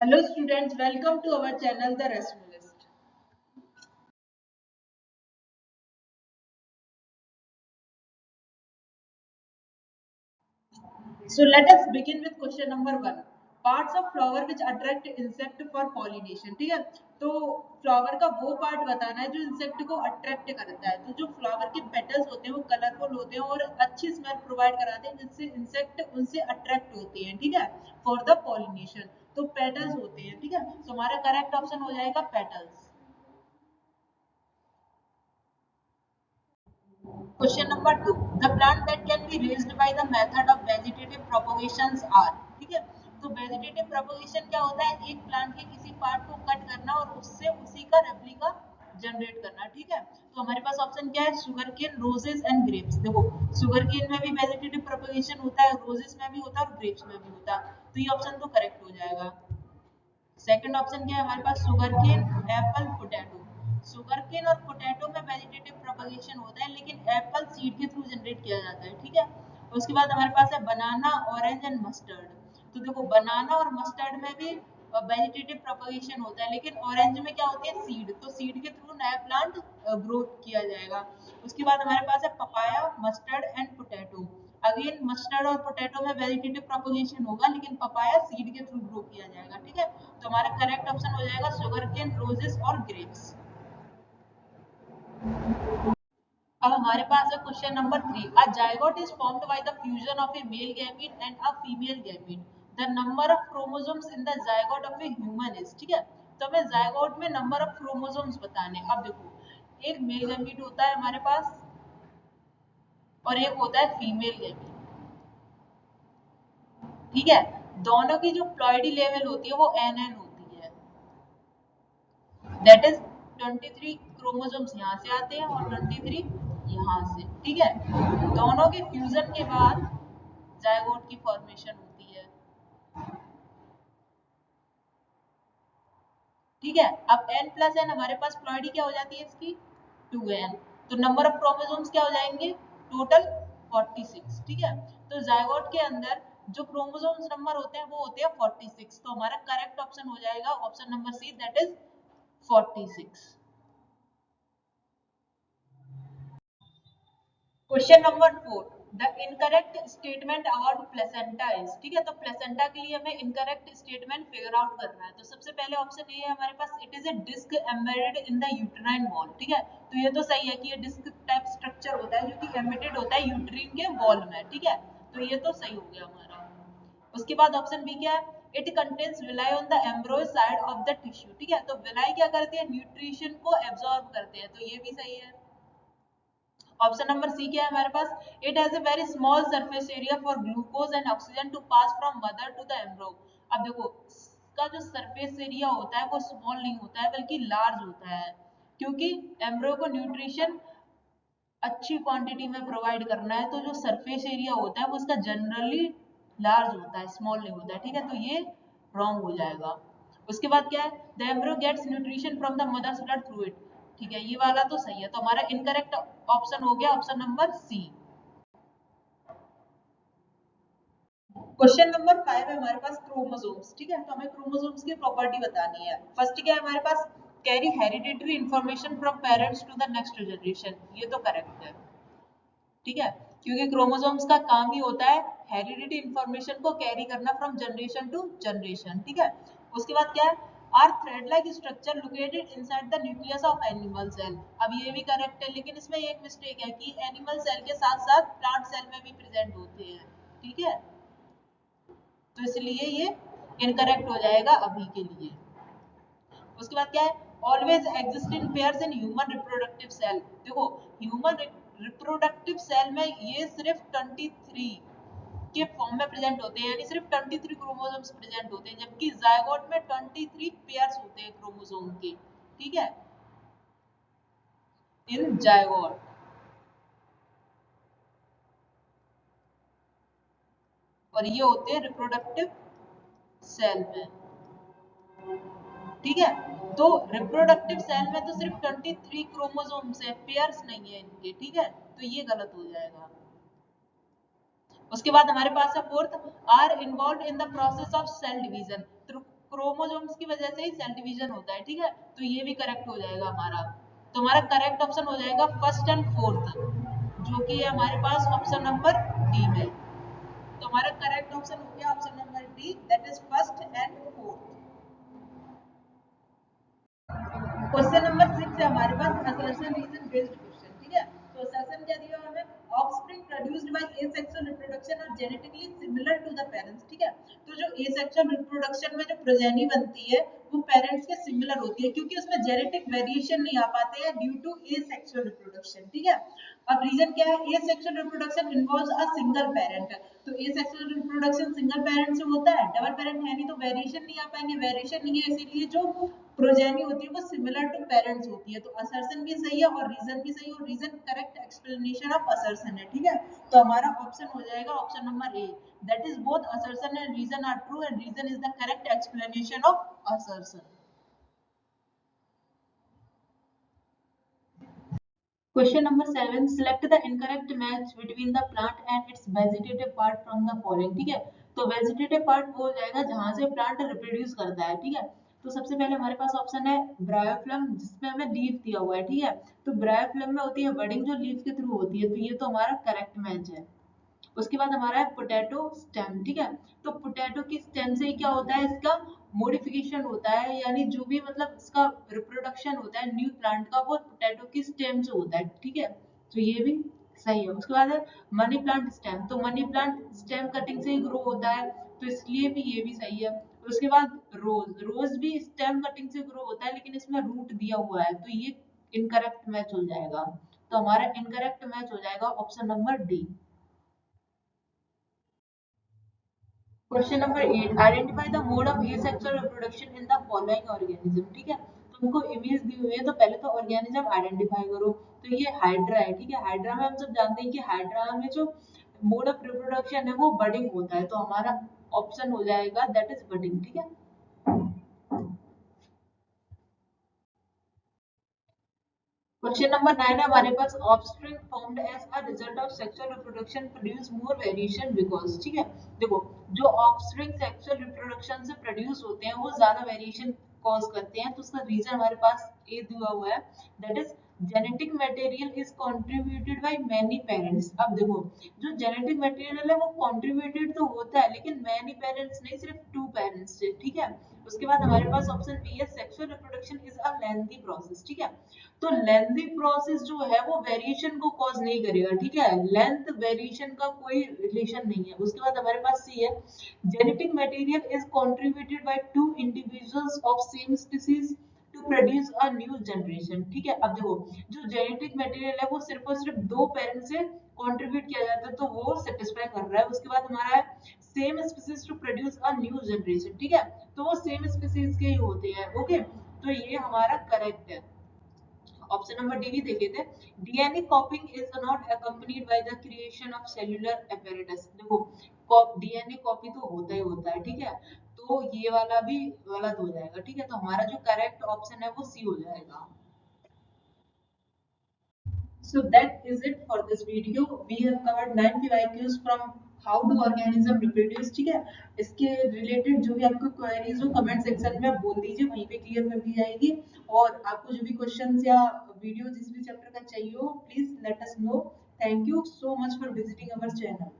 Hello students, welcome to our channel The Resumist. So let us begin with question number 1. Parts of flower which attract insect for pollination. ठीक है, तो flower का वो part बताना है जो insect को अट्रैक्ट करता है। तो जो फ्लावर के पेटल्स होते हैं वो कलरफुल होते हैं और अच्छी स्मेल प्रोवाइड कराते हैं जिससे इंसेक्ट उनसे अट्रैक्ट होते हैं। ठीक है, फॉर द पॉलिनेशन। तो पेटल्स होते हैं। ठीक है, तो हमारा करेक्ट ऑप्शन हो जाएगा petals. Question number 2. The plant that can be raised by the method of vegetative propagations are. ठीक है, तो वेजिटेटिव प्रोपगेशन क्या होता है? एक प्लांट के किसी पार्ट को कट करना और उससे उसी का रेप्लिका जनरेट करना। ठीक है, तो हमारे पास ऑप्शन क्या है? Sugar cane, roses and grapes. देखो, शुगर केन में भी वेजिटेटिव प्रोपगेशन होता है, रोजेस में भी होता है और ग्रेप्स में भी होता है, तो ये ऑप्शन तो करेक्ट हो जाएगा। सेकंड ऑप्शन क्या है हमारे पास? Sugar cane, apple, potato. Sugar cane और पोटैटो में वेजिटेटिव प्रोपगेशन होता है लेकिन एप्पल सीड के थ्रू जनरेट किया जाता है। ठीक है, उसके बाद हमारे पास है बनाना, ऑरेंज एंड मस्टर्ड। तो देखो, बनाना और मस्टर्ड में भी वेजिटेटिव प्रोपगेशन होता है लेकिन ऑरेंज में क्या होती है? सीड। तो सीड के थ्रू नया प्लांट ग्रो किया जाएगा। उसके बाद हमारे पास है papaya, mustard and potato. Again mustard और पोटैटो में वेजिटेटिव प्रोपगेशन होगा लेकिन पपाया सीड के थ्रू ग्रो किया जाएगा। ठीक है, तो हमारा करेक्ट ऑप्शन हो जाएगा शुगर केन, रोजेस और ग्रेप्स। अब हमारे पास है question number 3. A zygote is formed by the fusion of a male gamete and a female gamete. The number of chromosomes in the zygote of a human is. ठीक है, तो हमें zygote में नंबर ऑफ क्रोमोसोम्स बताने। अब देखो, एक male gamete होता है हमारे पास और एक होता है फीमेल गैमीट। ठीक है, दोनों की जो प्लॉइडी लेवल होती है वो एन होती है। दैट इज 23 क्रोमोसोम्स यहाँ से आते हैं और 23 यहाँ से। ठीक है, दोनों के फ्यूजन के बाद जायगोट की फॉर्मेशन होती है। ठीक है, अब n प्लस एन हमारे पास प्लॉइडी क्या हो जाती है इसकी? 2n। तो नंबर ऑफ क्रोमोसोम्स क्या हो जाएंगे? टोटल 46। ठीक है, तो जायगोट के अंदर जो क्रोमोसोम्स नंबर होते हैं वो होते हैं 46। तो हमारा करेक्ट ऑप्शन हो जाएगा option number C, that is 46। Question number 4. The incorrect statement about placenta is. ठीक है, तो प्लेसेंटा के लिए हमें इनकरेक्ट स्टेटमेंट फिगर आउट करना है। तो सबसे पहले ऑप्शन ये है हमारे पास, it is a disc embedded in the uterine wall. ठीक है, तो ये तो सही है कि ये डिस्क टाइप स्ट्रक्चर होता है जो कि एम्बेडेड होता है यूट्रीन के वॉल में। ठीक है, तो ये तो सही हो गया हमारा। उसके बाद ऑप्शन बी क्या है? It contains villi on the Ambrose side of the tissue. ठीक है, तो विलाई क्या करते हैं? न्यूट्रिशन को एब्जॉर्ब करते हैं, तो ये भी सही है। ऑप्शन नंबर सी क्या है हमारे पास? It has a very small surface area for glucose and oxygen to pass from mother to the embryo. अब देखो, इसका जो सरफेस एरिया होता है वो स्मॉल नहीं होता है बल्कि लार्ज होता है, क्योंकि एम्ब्रो को न्यूट्रिशन अच्छी क्वांटिटी में प्रोवाइड करना है। तो जो सरफेस एरिया होता है वो उसका जनरली लार्ज होता है, स्मॉल नहीं होता है। ठीक है, तो ये रॉन्ग हो जाएगा। उसके बाद क्या है? The embryo gets nutrition from the mother's blood through it. ठीक है, ये वाला तो सही है, तो हमारा इनकरेक्ट ऑप्शन हो गया option number C. Question number 5 है हमारे पास क्रोमोसोम्स। ठीक है, तो हमें क्रोमोसोम्स की प्रॉपर्टी बतानी है। फर्स्ट क्या है हमारे पास? Carry hereditary information from parents to the next generation. ये तो करेक्ट है। ठीक है, क्योंकि क्रोमोसोम्स का काम ही होता है हेरिडिटी इंफॉर्मेशन को कैरी करना फ्रॉम जनरेशन टू जनरेशन। ठीक है, उसके बाद क्या है? Are thread like structure located inside the nucleus of animal cell. अब ये भी करेक्ट है लेकिन इसमें एक मिस्टेक है कि एनिमल सेल के साथ साथ प्लांट सेल में भी प्रेजेंट होते हैं। ठीक है, तो इसलिए ये इनकरेक्ट हो जाएगा अभी के लिए। उसके बाद क्या है? Always exist in pairs in human reproductive cell. देखो, ह्यूमन रिप्रोडक्टिव सेल में ये सिर्फ 23 के फॉर्म में प्रेजेंट होते हैं, यानी सिर्फ 23 क्रोमोसोम्स प्रेजेंट होते हैं, जबकि जायगोट में 23 पेयर्स होते हैं क्रोमोसोम के। ठीक है, इन जायगोट। और ये होते हैं रिप्रोडक्टिव सेल में। ठीक है, तो रिप्रोडक्टिव सेल में तो सिर्फ 23 क्रोमोसोम्स है, पेयर्स नहीं है इनके। ठीक है, तो ये गलत हो जाएगा। उसके बाद हमारे पास है fourth, are involve in the process of cell division. तो क्रोमोसोम्स की वजह से ही सेल डिवीजन होता है, ठीक है। तो ये भी करेक्ट हो जाएगा हमारा। तो हमारा करेक्ट ऑप्शन हो जाएगा फर्स्ट एंड फोर्थ, जो कि है हमारे पास ऑप्शन नंबर डी में। तो हमारा करेक्ट ऑप्शन हो गया option number D, that is first and fourth. Question number 6 है हमारे पास असर्शन रीजन बेस्ड क्वेश्चन, ठीक है। तो असर्शन क्या दिया हमें, offspring produced by asexual reproduction are genetically similar to the parents, ठीक है। तो जो एसेक्सुअल रिप्रोडक्शन में जो प्रोजेनी बनती है वो पेरेंट्स के सिमिलर होती है, क्योंकि उसमें जेनेटिक वेरिएशन नहीं आ पाते हैं ड्यू टू एसेक्सुअल रिप्रोडक्शन, ठीक है। अब रीजन क्या है, asexual reproduction involves a single parent. तो एसेक्सुअल रिप्रोडक्शन सिंगल पेरेंट से होता है, डबल पेरेंट है नहीं तो वेरिएशन नहीं आ पाएंगे, वेरिएशन नहीं है इसीलिए जो प्रोजेनी होती है वो सिमिलर टू पेरेंट्स होती है। तो असर्शन भी सही है और रीजन भी सही है, और reason correct explanation of assertion है, ठीक है। तो हमारा ऑप्शन हो जाएगा option number A, that is both assertion and reason are true and reason is the correct explanation of assertion. Question number 7, select the incorrect match between the plant and its vegetative part from the following, ठीक है। तो vegetative part वो हो जाएगा जहां से plant reproduce करता है, ठीक है। तो सबसे पहले हमारे पास ऑप्शन है ब्रायोफ्लम, जिसमें हमें लीफ दिया हुआ है, ठीक है। तो ब्रायोफ्लम में होती है बडिंग, जो लीफ के थ्रू होती है, तो ये तो हमारा करेक्ट मैच है। उसके बाद हमारा है पोटैटो स्टेम, ठीक है। तो पोटैटो की स्टेम से ही क्या होता है, इसका मॉडिफिकेशन होता है, यानी जो भी मतलब इसका रिप्रोडक्शन होता है न्यू प्लांट का, वो पोटैटो की स्टेम से होता है, ठीक है। तो ये भी सही है। उसके बाद है मनी प्लांट स्टेम, तो मनी प्लांट स्टेम कटिंग से ही ग्रो होता है, तो इसलिए भी ये भी सही है। उसके बाद रोज, रोज भी स्टेम कटिंग से ग्रो होता है, लेकिन इसमें रूट दिया हुआ है, तो ये इनकरेक्ट मैच हो जाएगा। तो हमारा इनकरेक्ट मैच हो जाएगा option number D. Question number 8, identify the mode of asexual reproduction in the following organism, ठीक है। तुमको इमेज दी हुई है, तो पहले तो ऑर्गेनिज्म आइडेंटिफाई करो। तो ये हाइड्रा है, ठीक है। हाइड्रा में हम सब जानते हैं कि हाइड्रा में जो मोड ऑफ रिप्रोडक्शन है वो बडिंग होता है, तो हमारा ऑप्शन हो जाएगा दैट इज बडिंग, ठीक है। क्वेश्चन नंबर 9 है हमारे पास, offspring formed as a result of sexual reproduction produce more variation because, ठीक है। देखो, जो ऑफस्प्रिंग सेक्सुअल रिप्रोडक्शन से प्रोड्यूस होते हैं वो ज्यादा वेरिएशन कॉज करते हैं, तो उसका रीजन हमारे पास ए दिया हुआ है, that is genetic material is contributed by many parents. अब देखो, जो जेनेटिक मटेरियल है वो कंट्रीब्यूटेड तो होता है, लेकिन मेनी पेरेंट्स नहीं, सिर्फ 2 पेरेंट्स से, ठीक है। उसके बाद हमारे पास ऑप्शन बी है, sexual reproduction is a lengthy process, ठीक है। तो लेंथी प्रोसेस जो है वो वेरिएशन को कॉज नहीं करेगा, ठीक है। लेंथ वेरिएशन का कोई रिलेशन नहीं है। उसके बाद हमारे पास सी है, genetic material is contributed by two individuals of same species to produce a new generation, ठीक है। अब देखो, जो जेनेटिक मटेरियल है वो सिर्फ और सिर्फ 2 पेरेंट्स से कंट्रीब्यूट किया जाता है, तो वो सेटिस्फाई कर रहा है। उसके बाद हमारा है same species to produce a new generation, ठीक है। तो वो सेम स्पीसीज के ही होते हैं, ओके। तो ये हमारा करेक्ट है। ऑप्शन नंबर डी भी देखे थे, DNA कॉपिंग is not accompanied by the creation of cellular apparatus। देखो, डीएनए कॉपी तो होता ही होता है, ठीक है। तो ये वाला भी गलत हो जाएगा, ठीक है। तो हमारा जो करेक्ट ऑप्शन है वो सी हो जाएगा। So that is it for this video. We have covered 9 PYQs from how do organism reproduce, ठीक है। इसके रिलेटेड जो भी आपको क्वेरीज हो कमेंट सेक्शन में बोल दीजिए, वहीं पे क्लियर कर दी जाएगी। और आपको जो भी क्वेश्चंस या वीडियो जिस भी चैप्टर का चाहिए हो, please let us know. Thank you so much for visiting our channel.